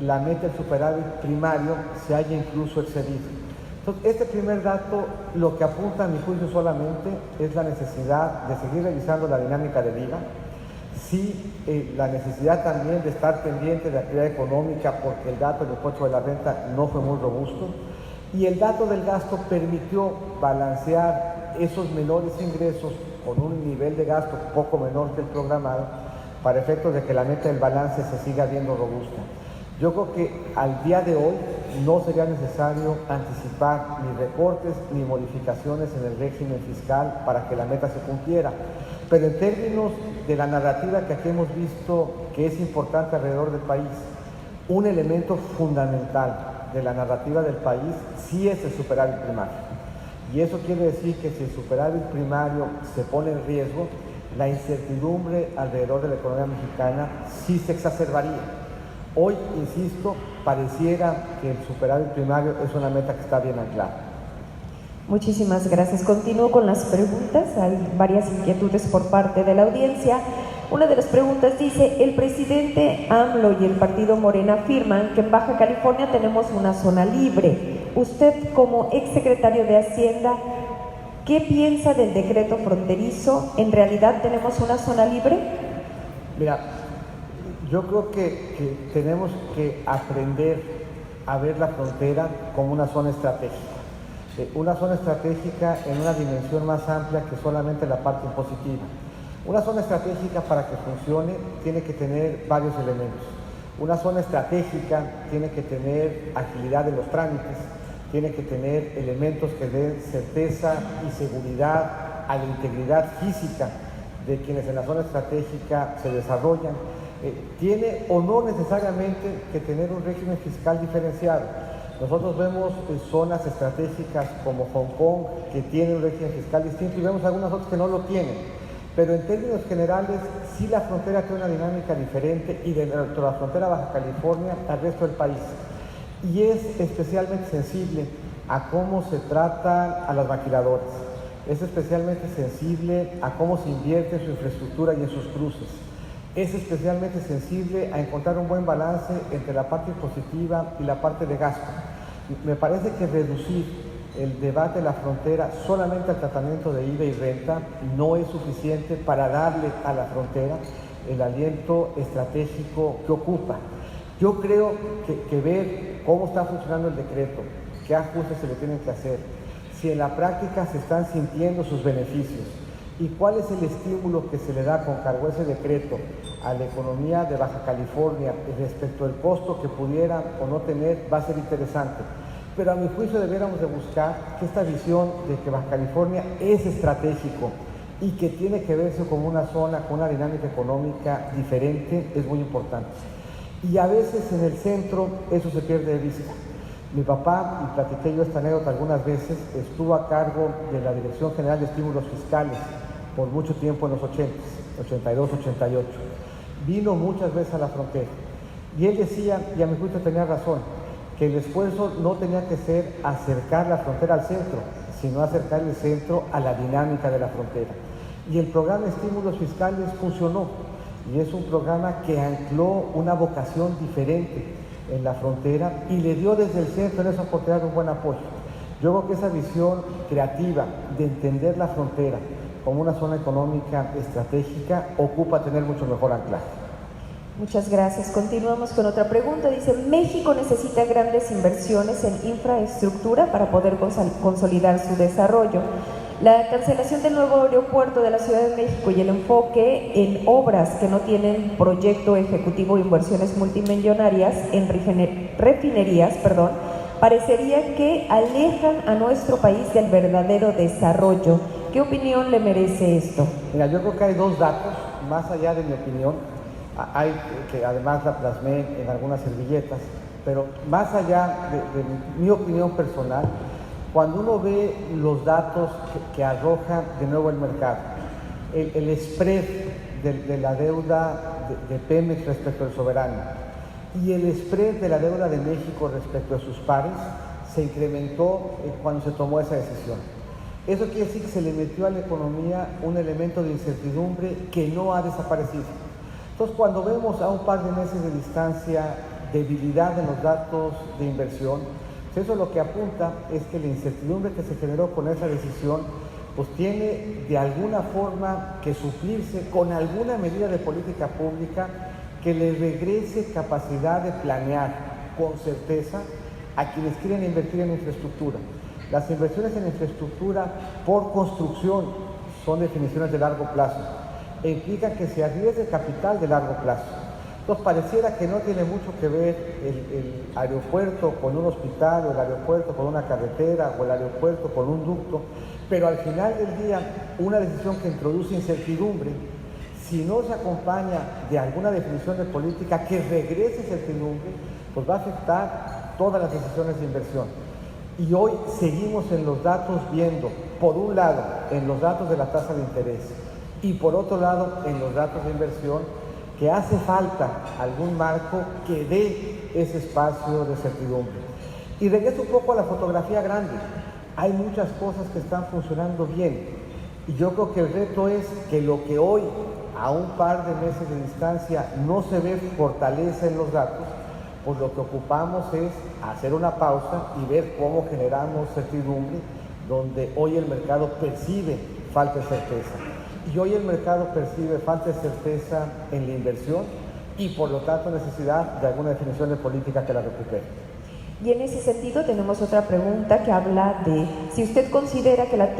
la meta del superávit primario se haya incluso excedido. Entonces, este primer dato lo que apunta a mi juicio solamente es la necesidad de seguir revisando la dinámica del IVA, sí, la necesidad también de estar pendiente de la actividad económica porque el dato del impuesto de la renta no fue muy robusto, y el dato del gasto permitió balancear esos menores ingresos con un nivel de gasto poco menor que el programado para efectos de que la meta del balance se siga viendo robusta. Yo creo que al día de hoy no sería necesario anticipar ni recortes ni modificaciones en el régimen fiscal para que la meta se cumpliera. Pero en términos de la narrativa que aquí hemos visto que es importante alrededor del país, un elemento fundamental de la narrativa del país sí es el superávit primario. Y eso quiere decir que si el superávit primario se pone en riesgo, la incertidumbre alrededor de la economía mexicana sí se exacerbaría. Hoy, insisto, pareciera que el superávit primario es una meta que está bien anclada. Muchísimas gracias. Continúo con las preguntas. Hay varias inquietudes por parte de la audiencia. Una de las preguntas dice: el presidente AMLO y el partido Morena afirman que en Baja California tenemos una zona libre. Usted, como exsecretario de Hacienda, ¿qué piensa del decreto fronterizo? ¿En realidad tenemos una zona libre? Mira, yo creo que tenemos que aprender a ver la frontera como una zona estratégica. Una zona estratégica en una dimensión más amplia que solamente la parte impositiva. Una zona estratégica, para que funcione, tiene que tener varios elementos. Una zona estratégica tiene que tener agilidad de los trámites, tiene que tener elementos que den certeza y seguridad a la integridad física de quienes en la zona estratégica se desarrollan. Tiene o no necesariamente que tener un régimen fiscal diferenciado. Nosotros vemos zonas estratégicas como Hong Kong que tienen un régimen fiscal distinto y vemos algunas otras que no lo tienen. Pero en términos generales, sí la frontera tiene una dinámica diferente y dentro de la frontera Baja California al resto del país. Y es especialmente sensible a cómo se trata a las maquiladoras. Es especialmente sensible a cómo se invierte en su infraestructura y en sus cruces. Es especialmente sensible a encontrar un buen balance entre la parte impositiva y la parte de gasto. Me parece que reducir el debate de la frontera solamente al tratamiento de IVA y renta no es suficiente para darle a la frontera el aliento estratégico que ocupa. Yo creo que ver cómo está funcionando el decreto, qué ajustes se le tienen que hacer, si en la práctica se están sintiendo sus beneficios y cuál es el estímulo que se le da con cargo a ese decreto a la economía de Baja California respecto al costo que pudiera o no tener, va a ser interesante. Pero a mi juicio deberíamos de buscar que esta visión de que Baja California es estratégico y que tiene que verse como una zona con una dinámica económica diferente es muy importante. Y a veces en el centro eso se pierde de vista. Mi papá, y platiqué yo esta anécdota algunas veces, estuvo a cargo de la Dirección General de Estímulos Fiscales por mucho tiempo en los 80, 82, 88. Vino muchas veces a la frontera y él decía, y a mi juicio tenía razón, que el esfuerzo no tenía que ser acercar la frontera al centro, sino acercar el centro a la dinámica de la frontera. Y el programa de estímulos fiscales funcionó, y es un programa que ancló una vocación diferente en la frontera y le dio desde el centro en esa oportunidad un buen apoyo. Yo creo que esa visión creativa de entender la frontera como una zona económica estratégica ocupa tener mucho mejor anclaje. Muchas gracias. Continuamos con otra pregunta. Dice, México necesita grandes inversiones en infraestructura para poder consolidar su desarrollo. La cancelación del nuevo aeropuerto de la Ciudad de México y el enfoque en obras que no tienen proyecto ejecutivo e inversiones multimillonarias en refinerías, parecería que alejan a nuestro país del verdadero desarrollo. ¿Qué opinión le merece esto? Mira, yo creo que hay dos datos, más allá de mi opinión. Hay que además la plasmé en algunas servilletas, pero más allá de mi opinión personal, cuando uno ve los datos que arroja de nuevo el mercado, el spread de la deuda de Pemex respecto al soberano y el spread de la deuda de México respecto a sus pares se incrementó cuando se tomó esa decisión. Eso quiere decir que se le metió a la economía un elemento de incertidumbre que no ha desaparecido. Entonces, cuando vemos a un par de meses de distancia debilidad en los datos de inversión, eso lo que apunta es que la incertidumbre que se generó con esa decisión pues tiene de alguna forma que suplirse con alguna medida de política pública que le regrese capacidad de planear con certeza a quienes quieren invertir en infraestructura. Las inversiones en infraestructura por construcción son definiciones de largo plazo e implican que se arriesgue capital de largo plazo. Entonces pareciera que no tiene mucho que ver el aeropuerto con un hospital, o el aeropuerto con una carretera, o el aeropuerto con un ducto, pero al final del día una decisión que introduce incertidumbre, si no se acompaña de alguna definición de política que regrese incertidumbre, pues va a afectar todas las decisiones de inversión. Y hoy seguimos en los datos viendo, por un lado, en los datos de la tasa de interés, y por otro lado, en los datos de inversión, que hace falta algún marco que dé ese espacio de certidumbre. Y regreso un poco a la fotografía grande. Hay muchas cosas que están funcionando bien. Y yo creo que el reto es que lo que hoy, a un par de meses de distancia, no se ve fortaleza en los datos, pues lo que ocupamos es hacer una pausa y ver cómo generamos certidumbre, donde hoy el mercado percibe falta de certeza. Y hoy el mercado percibe falta de certeza en la inversión y por lo tanto necesidad de alguna definición de política que la recupere. Y en ese sentido tenemos otra pregunta que habla de si usted considera que la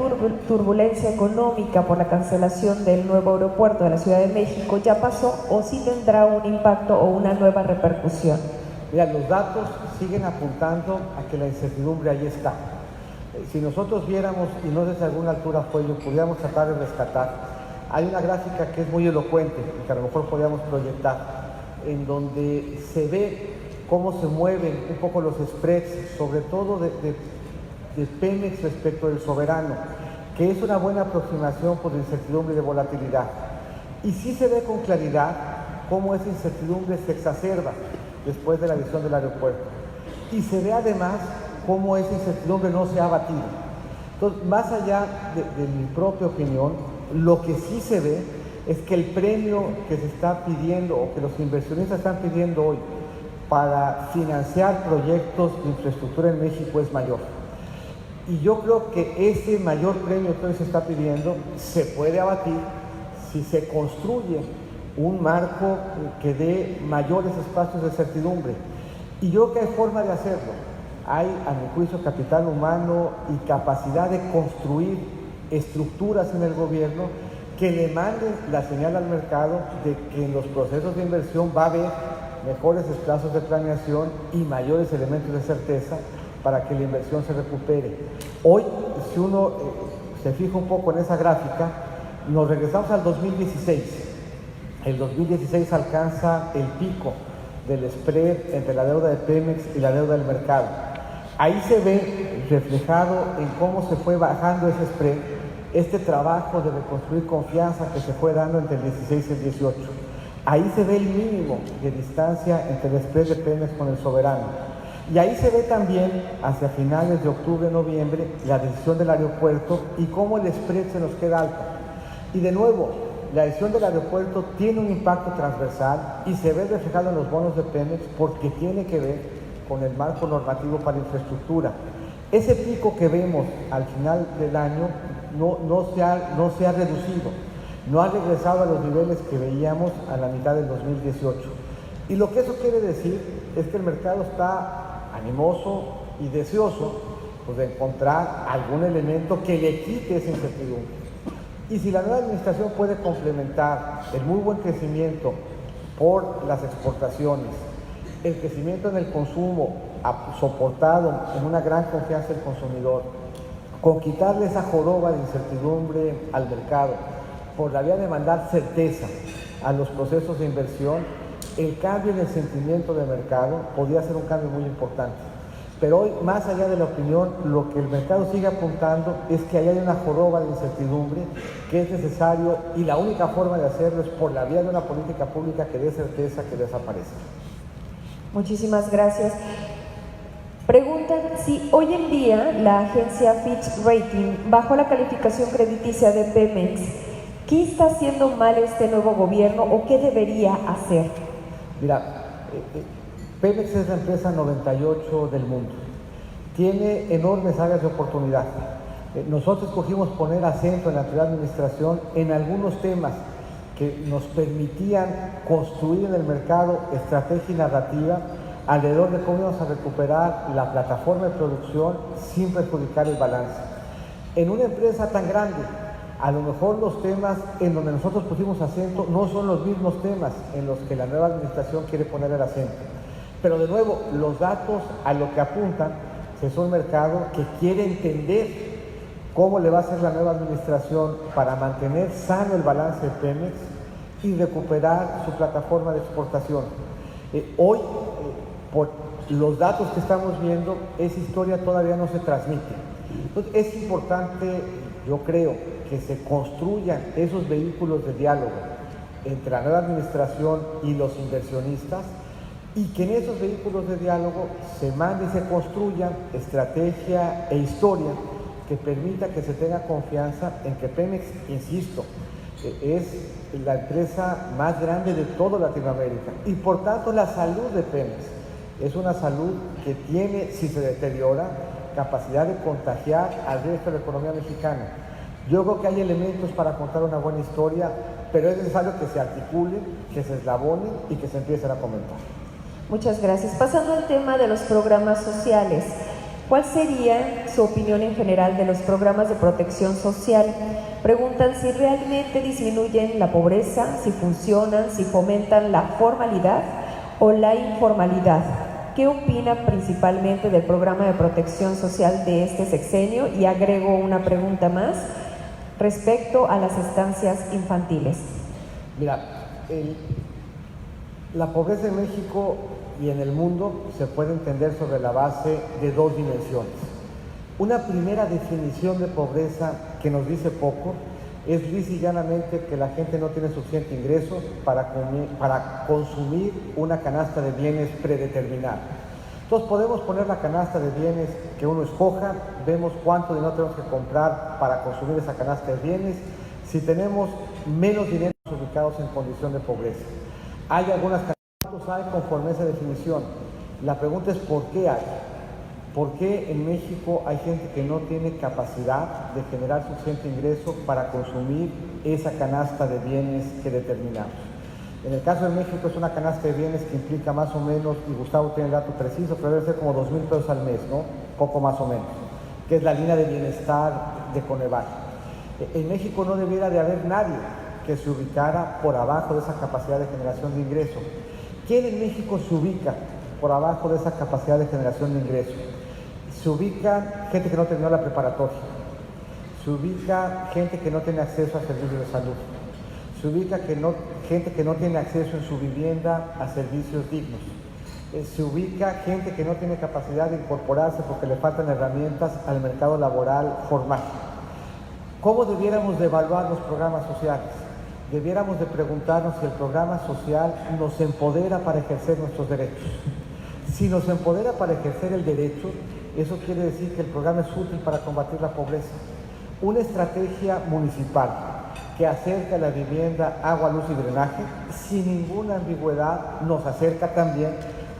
turbulencia económica por la cancelación del nuevo aeropuerto de la Ciudad de México ya pasó o si tendrá un impacto o una nueva repercusión. Mira, los datos siguen apuntando a que la incertidumbre ahí está. Si nosotros viéramos, y no desde alguna altura fue, lo pudiéramos tratar de rescatar, hay una gráfica que es muy elocuente y que a lo mejor podríamos proyectar, en donde se ve cómo se mueven un poco los spreads, sobre todo de Pemex respecto del soberano, que es una buena aproximación por incertidumbre y de volatilidad. Y sí se ve con claridad cómo esa incertidumbre se exacerba después de la visión del aeropuerto. Y se ve además cómo esa incertidumbre no se ha abatido. Entonces, más allá de mi propia opinión, lo que sí se ve es que el premio que se está pidiendo o que los inversionistas están pidiendo hoy para financiar proyectos de infraestructura en México es mayor. Y yo creo que ese mayor premio que hoy se está pidiendo se puede abatir si se construye un marco que dé mayores espacios de certidumbre. Y yo creo que hay forma de hacerlo. Hay, a mi juicio, capital humano y capacidad de construir estructuras en el gobierno que le manden la señal al mercado de que en los procesos de inversión va a haber mejores plazos de planeación y mayores elementos de certeza para que la inversión se recupere. Hoy, si uno se fija un poco en esa gráfica, nos regresamos al 2016. El 2016 alcanza el pico del spread entre la deuda de Pemex y la deuda del mercado. Ahí se ve reflejado en cómo se fue bajando ese spread, este trabajo de reconstruir confianza que se fue dando entre el 16 y el 18. Ahí se ve el mínimo de distancia entre el spread de Pemex con el soberano. Y ahí se ve también, hacia finales de octubre, noviembre, la decisión del aeropuerto y cómo el spread se nos queda alto. Y de nuevo, la decisión del aeropuerto tiene un impacto transversal y se ve reflejado en los bonos de Pemex porque tiene que ver con el marco normativo para infraestructura. Ese pico que vemos al final del año no se ha reducido, no ha regresado a los niveles que veíamos a la mitad del 2018. Y lo que eso quiere decir es que el mercado está animoso y deseoso pues, de encontrar algún elemento que le quite esa incertidumbre. Y si la nueva administración puede complementar el muy buen crecimiento por las exportaciones, el crecimiento en el consumo soportado en una gran confianza del consumidor, con quitarle esa joroba de incertidumbre al mercado, por la vía de mandar certeza a los procesos de inversión, el cambio en el sentimiento de mercado podría ser un cambio muy importante. Pero hoy, más allá de la opinión, lo que el mercado sigue apuntando es que ahí hay una joroba de incertidumbre que es necesario y la única forma de hacerlo es por la vía de una política pública que dé certeza que desaparezca. Muchísimas gracias. Preguntan si hoy en día la agencia Fitch Rating bajó la calificación crediticia de Pemex. ¿Qué está haciendo mal este nuevo gobierno o qué debería hacer? Mira, Pemex es la empresa 98 del mundo. Tiene enormes áreas de oportunidad. Nosotros escogimos poner acento en la anterior administración en algunos temas que nos permitían construir en el mercado estrategia y narrativa alrededor de cómo íbamos a recuperar la plataforma de producción sin perjudicar el balance. En una empresa tan grande, a lo mejor los temas en donde nosotros pusimos acento no son los mismos temas en los que la nueva administración quiere poner el acento. Pero de nuevo, los datos a lo que apuntan es un mercado que quiere entender cómo le va a hacer la nueva administración para mantener sano el balance de Pemex y recuperar su plataforma de exportación. Hoy, por los datos que estamos viendo, esa historia todavía no se transmite. Entonces, es importante, yo creo, que se construyan esos vehículos de diálogo entre la nueva administración y los inversionistas y que en esos vehículos de diálogo se mande y se construyan estrategia e historia que permita que se tenga confianza en que Pemex, insisto, es la empresa más grande de toda Latinoamérica y por tanto la salud de Pemex es una salud que tiene, si se deteriora, capacidad de contagiar al resto de la economía mexicana. Yo creo que hay elementos para contar una buena historia, pero es necesario que se articulen, que se eslabonen y que se empiecen a comentar. Muchas gracias. Pasando al tema de los programas sociales, ¿cuál sería su opinión en general de los programas de protección social? Preguntan si realmente disminuyen la pobreza, si funcionan, si fomentan la formalidad o la informalidad. ¿Qué opina principalmente del programa de protección social de este sexenio? Y agrego una pregunta más respecto a las estancias infantiles. Mira, la pobreza en México y en el mundo se puede entender sobre la base de dos dimensiones. Una primera definición de pobreza que nos dice poco es lisa y llanamente que la gente no tiene suficiente ingreso para consumir una canasta de bienes predeterminada. Entonces podemos poner la canasta de bienes que uno escoja, vemos cuánto dinero tenemos que comprar para consumir esa canasta de bienes. Si tenemos menos dinero ubicados en condición de pobreza. Hay algunas canastas, hay conforme a esa definición. La pregunta es ¿por qué hay? ¿Por qué en México hay gente que no tiene capacidad de generar suficiente ingreso para consumir esa canasta de bienes que determinamos? En el caso de México es una canasta de bienes que implica más o menos, y Gustavo tiene el dato preciso, pero debe ser como 2,000 pesos al mes, ¿no? Poco más o menos, que es la línea de bienestar de Coneval. En México no debiera de haber nadie que se ubicara por abajo de esa capacidad de generación de ingreso. ¿Quién en México se ubica por abajo de esa capacidad de generación de ingreso? Se ubica gente que no terminó la preparatoria, se ubica gente que no tiene acceso a servicios de salud, se ubica gente que no tiene acceso en su vivienda a servicios dignos, se ubica gente que no tiene capacidad de incorporarse porque le faltan herramientas al mercado laboral formal. ¿Cómo debiéramos de evaluar los programas sociales? Debiéramos de preguntarnos si el programa social nos empodera para ejercer nuestros derechos. Si nos empodera para ejercer el derecho, eso quiere decir que el programa es útil para combatir la pobreza. Una estrategia municipal que acerca la vivienda, agua, luz y drenaje, sin ninguna ambigüedad nos acerca también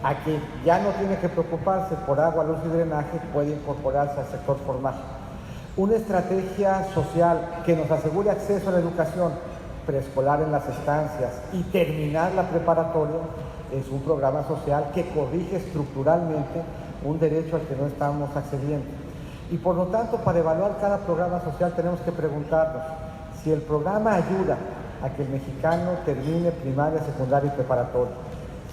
a que ya no tiene que preocuparse por agua, luz y drenaje, puede incorporarse al sector formal. Una estrategia social que nos asegure acceso a la educación preescolar en las estancias y terminar la preparatoria es un programa social que corrige estructuralmente un derecho al que no estamos accediendo. Y por lo tanto, para evaluar cada programa social tenemos que preguntarnos si el programa ayuda a que el mexicano termine primaria, secundaria y preparatoria,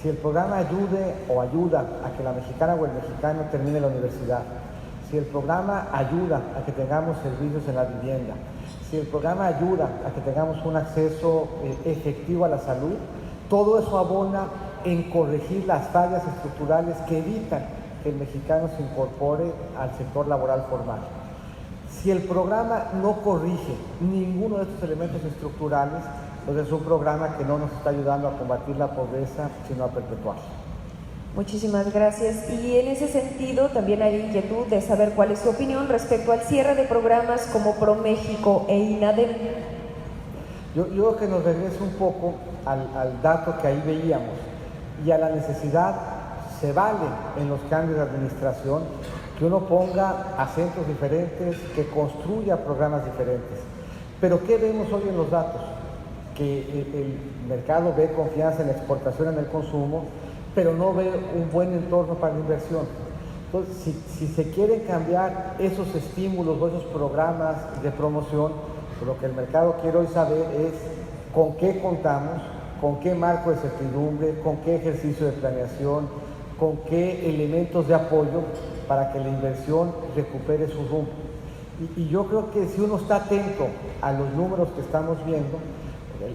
si el programa ayuda a que la mexicana o el mexicano termine la universidad, si el programa ayuda a que tengamos servicios en la vivienda, si el programa ayuda a que tengamos un acceso efectivo a la salud, todo eso abona en corregir las fallas estructurales que evitan que el mexicano se incorpore al sector laboral formal. Si el programa no corrige ninguno de estos elementos estructurales, pues es un programa que no nos está ayudando a combatir la pobreza, sino a perpetuarla. Muchísimas gracias. Y en ese sentido también hay inquietud de saber cuál es su opinión respecto al cierre de programas como ProMéxico e INADEM. Yo creo que nos regresa un poco al dato que ahí veíamos y a la necesidad, se vale en los cambios de administración, que uno ponga acentos diferentes, que construya programas diferentes. Pero ¿qué vemos hoy en los datos? Que el mercado ve confianza en la exportación, en el consumo, pero no ve un buen entorno para la inversión. Entonces, si se quieren cambiar esos estímulos o esos programas de promoción, pues lo que el mercado quiere hoy saber es con qué contamos, con qué marco de certidumbre, con qué ejercicio de planeación, con qué elementos de apoyo para que la inversión recupere su rumbo. Y yo creo que si uno está atento a los números que estamos viendo,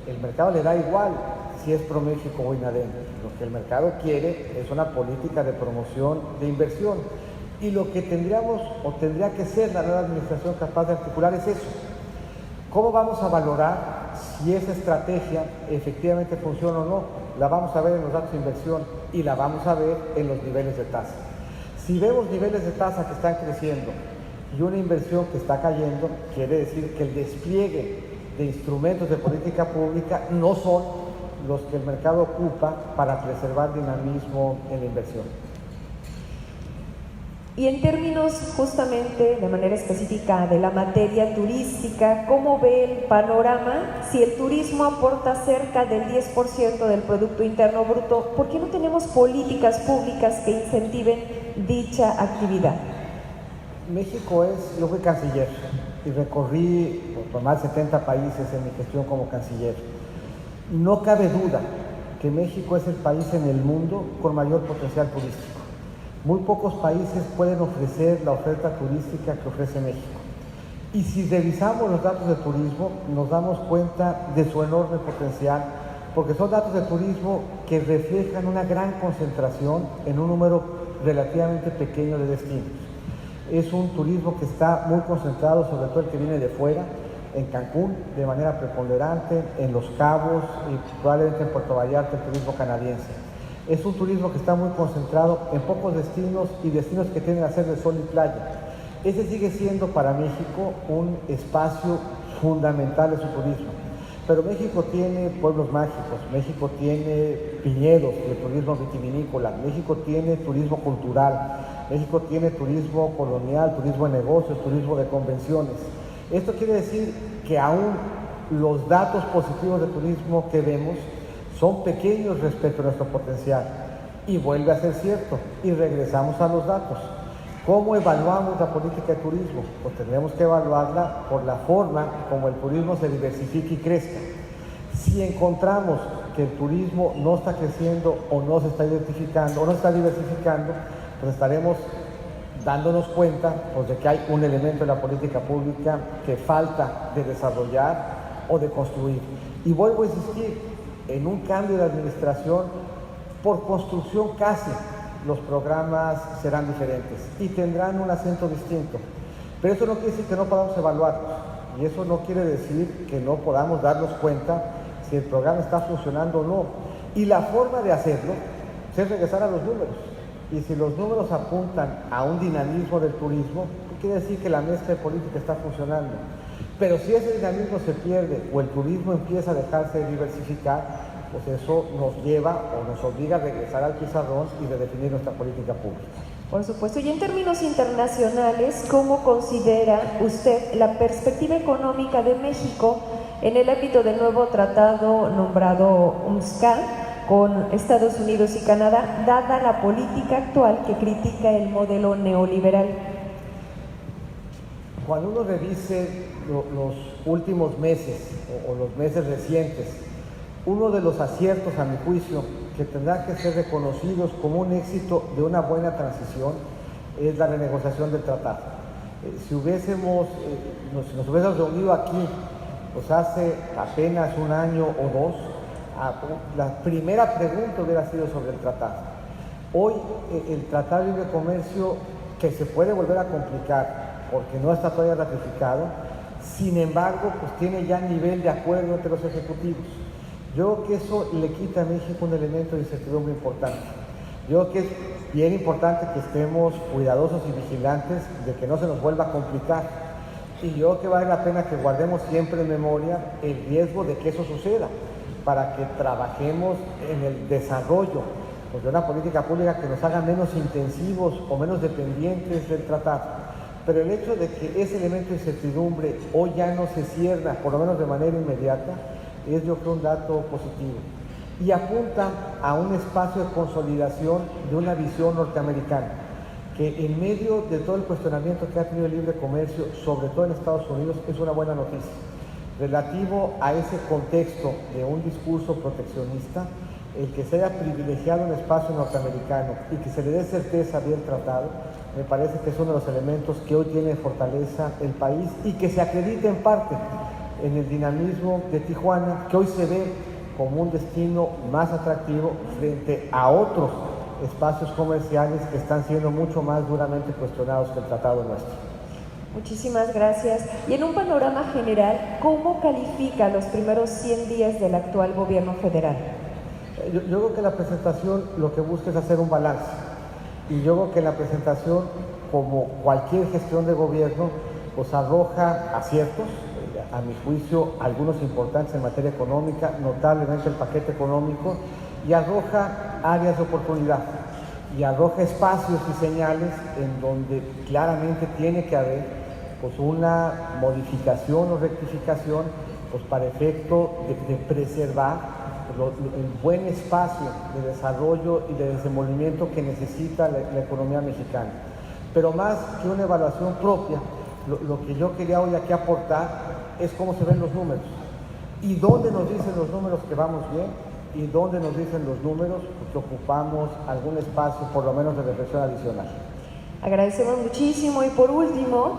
el mercado le da igual si es ProMéxico o INADEM. Lo que el mercado quiere es una política de promoción de inversión. Y lo que tendríamos o tendría que ser la nueva administración capaz de articular es eso. ¿Cómo vamos a valorar si esa estrategia efectivamente funciona o no? La vamos a ver en los datos de inversión y la vamos a ver en los niveles de tasa. Si vemos niveles de tasa que están creciendo y una inversión que está cayendo, quiere decir que el despliegue de instrumentos de política pública no son los que el mercado ocupa para preservar dinamismo en la inversión. Y en términos justamente de manera específica de la materia turística, ¿cómo ve el panorama? Si el turismo aporta cerca del 10% del Producto Interno Bruto, ¿por qué no tenemos políticas públicas que incentiven dicha actividad? México yo fui canciller y recorrí por más de 70 países en mi gestión como canciller. No cabe duda que México es el país en el mundo con mayor potencial turístico. Muy pocos países pueden ofrecer la oferta turística que ofrece México. Y si revisamos los datos de turismo, nos damos cuenta de su enorme potencial, porque son datos de turismo que reflejan una gran concentración en un número relativamente pequeño de destinos. Es un turismo que está muy concentrado, sobre todo el que viene de fuera, en Cancún de manera preponderante, en Los Cabos y probablemente en Puerto Vallarta el turismo canadiense. Es un turismo que está muy concentrado en pocos destinos y destinos que tienden a ser de sol y playa. Ese sigue siendo para México un espacio fundamental de su turismo. Pero México tiene pueblos mágicos, México tiene viñedos, el turismo vitivinícola, México tiene turismo cultural, México tiene turismo colonial, turismo de negocios, turismo de convenciones. Esto quiere decir que aún los datos positivos de turismo que vemos son pequeños respecto a nuestro potencial. Y vuelve a ser cierto, y regresamos a los datos. ¿Cómo evaluamos la política de turismo? Pues tenemos que evaluarla por la forma como el turismo se diversifica y crezca. Si encontramos que el turismo no está creciendo o no se está identificando o no está diversificando, pues estaremos dándonos cuenta pues, de que hay un elemento de la política pública que falta de desarrollar o de construir. Y vuelvo a insistir, en un cambio de administración, por construcción casi, los programas serán diferentes y tendrán un acento distinto. Pero eso no quiere decir que no podamos evaluarlos, y eso no quiere decir que no podamos darnos cuenta si el programa está funcionando o no. Y la forma de hacerlo es regresar a los números. Y si los números apuntan a un dinamismo del turismo, quiere decir que la mezcla de política está funcionando. Pero si ese dinamismo se pierde o el turismo empieza a dejarse de diversificar, pues eso nos lleva o nos obliga a regresar al pizarrón y redefinir nuestra política pública. Por supuesto. Y en términos internacionales, ¿cómo considera usted la perspectiva económica de México en el ámbito del nuevo tratado nombrado UNSCA con Estados Unidos y Canadá, dada la política actual que critica el modelo neoliberal? Cuando uno revise los últimos meses o los meses recientes, uno de los aciertos, a mi juicio, que tendrá que ser reconocidos como un éxito de una buena transición es la renegociación del tratado. Si nos hubiésemos reunido aquí pues hace apenas un año o dos, la primera pregunta hubiera sido sobre el tratado. Hoy el Tratado de Libre Comercio, que se puede volver a complicar porque no está todavía ratificado, sin embargo, pues tiene ya nivel de acuerdo entre los ejecutivos. Yo creo que eso le quita a México un elemento de incertidumbre importante. Yo creo que es bien importante que estemos cuidadosos y vigilantes de que no se nos vuelva a complicar. Y yo creo que vale la pena que guardemos siempre en memoria el riesgo de que eso suceda, para que trabajemos en el desarrollo de una política pública que nos haga menos intensivos o menos dependientes del tratado. Pero el hecho de que ese elemento de incertidumbre hoy ya no se cierra, por lo menos de manera inmediata, es yo creo un dato positivo y apunta a un espacio de consolidación de una visión norteamericana que en medio de todo el cuestionamiento que ha tenido el libre comercio, sobre todo en Estados Unidos, es una buena noticia. Relativo a ese contexto de un discurso proteccionista, el que se haya privilegiado un espacio norteamericano y que se le dé certeza bien tratado, me parece que es uno de los elementos que hoy tiene fortaleza el país y que se acredita en parte en el dinamismo de Tijuana, que hoy se ve como un destino más atractivo frente a otros espacios comerciales que están siendo mucho más duramente cuestionados que el tratado nuestro. Muchísimas gracias. Y en un panorama general, ¿cómo califica los primeros 100 días del actual gobierno federal? Yo creo que la presentación lo que busca es hacer un balance. Y yo creo que la presentación, como cualquier gestión de gobierno, pues arroja aciertos, a mi juicio, algunos importantes en materia económica, notablemente el paquete económico, y arroja áreas de oportunidad, y arroja espacios y señales en donde claramente tiene que haber pues, una modificación o rectificación pues, para efecto de preservar el buen espacio de desarrollo y de desenvolvimiento que necesita la economía mexicana. Pero más que una evaluación propia, lo que yo quería hoy aquí aportar es cómo se ven los números y dónde nos dicen los números que vamos bien y dónde nos dicen los números que ocupamos algún espacio por lo menos de reflexión adicional. Agradecemos muchísimo y por último,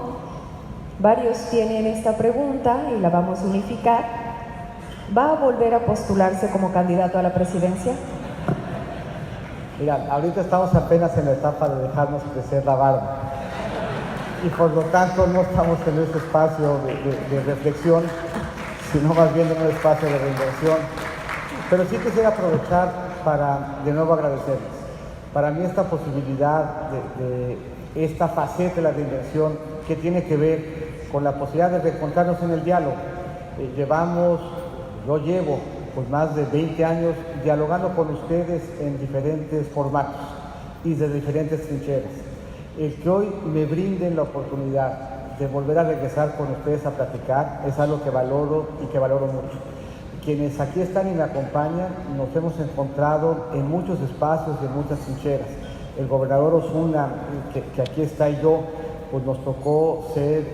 varios tienen esta pregunta y la vamos a unificar. ¿Va a volver a postularse como candidato a la presidencia? Mira, ahorita estamos apenas en la etapa de dejarnos crecer la barba. y por lo tanto no estamos en este espacio de reflexión, sino más bien en un espacio de reinversión. Pero sí quisiera aprovechar para de nuevo agradecerles. Para mí esta posibilidad de esta faceta de la reinversión que tiene que ver con la posibilidad de reencontrarnos en el diálogo. Yo llevo pues más de 20 años dialogando con ustedes en diferentes formatos y de diferentes trincheras. El que hoy me brinden la oportunidad de volver a regresar con ustedes a platicar es algo que valoro y que valoro mucho. Quienes aquí están y me acompañan nos hemos encontrado en muchos espacios y en muchas trincheras. El gobernador Osuna, que aquí está, y yo, pues nos tocó ser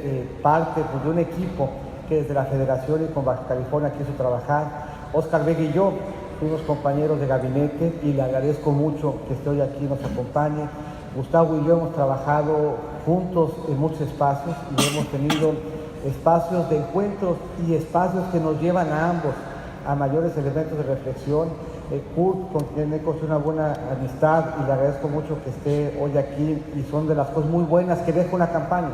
parte pues, de un equipo que desde la Federación y con Baja California quiso trabajar. Oscar Vega y yo fuimos compañeros de gabinete y le agradezco mucho que esté hoy aquí y nos acompañe. Gustavo y yo hemos trabajado juntos en muchos espacios y hemos tenido espacios de encuentros y espacios que nos llevan a ambos a mayores elementos de reflexión. Kurt, con quien he construido una buena amistad y le agradezco mucho que esté hoy aquí, y son de las cosas muy buenas que deja una campaña.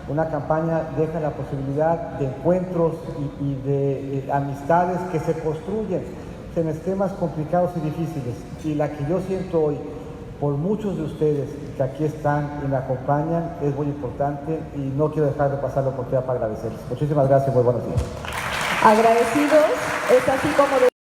Una campaña deja la posibilidad de encuentros y de amistades que se construyen en esquemas complicados y difíciles. Y la que yo siento hoy por muchos de ustedes que aquí están y me acompañan es muy importante y no quiero dejar de pasar la oportunidad para agradecerles. Muchísimas gracias y muy buenos días. Agradecidos, es así como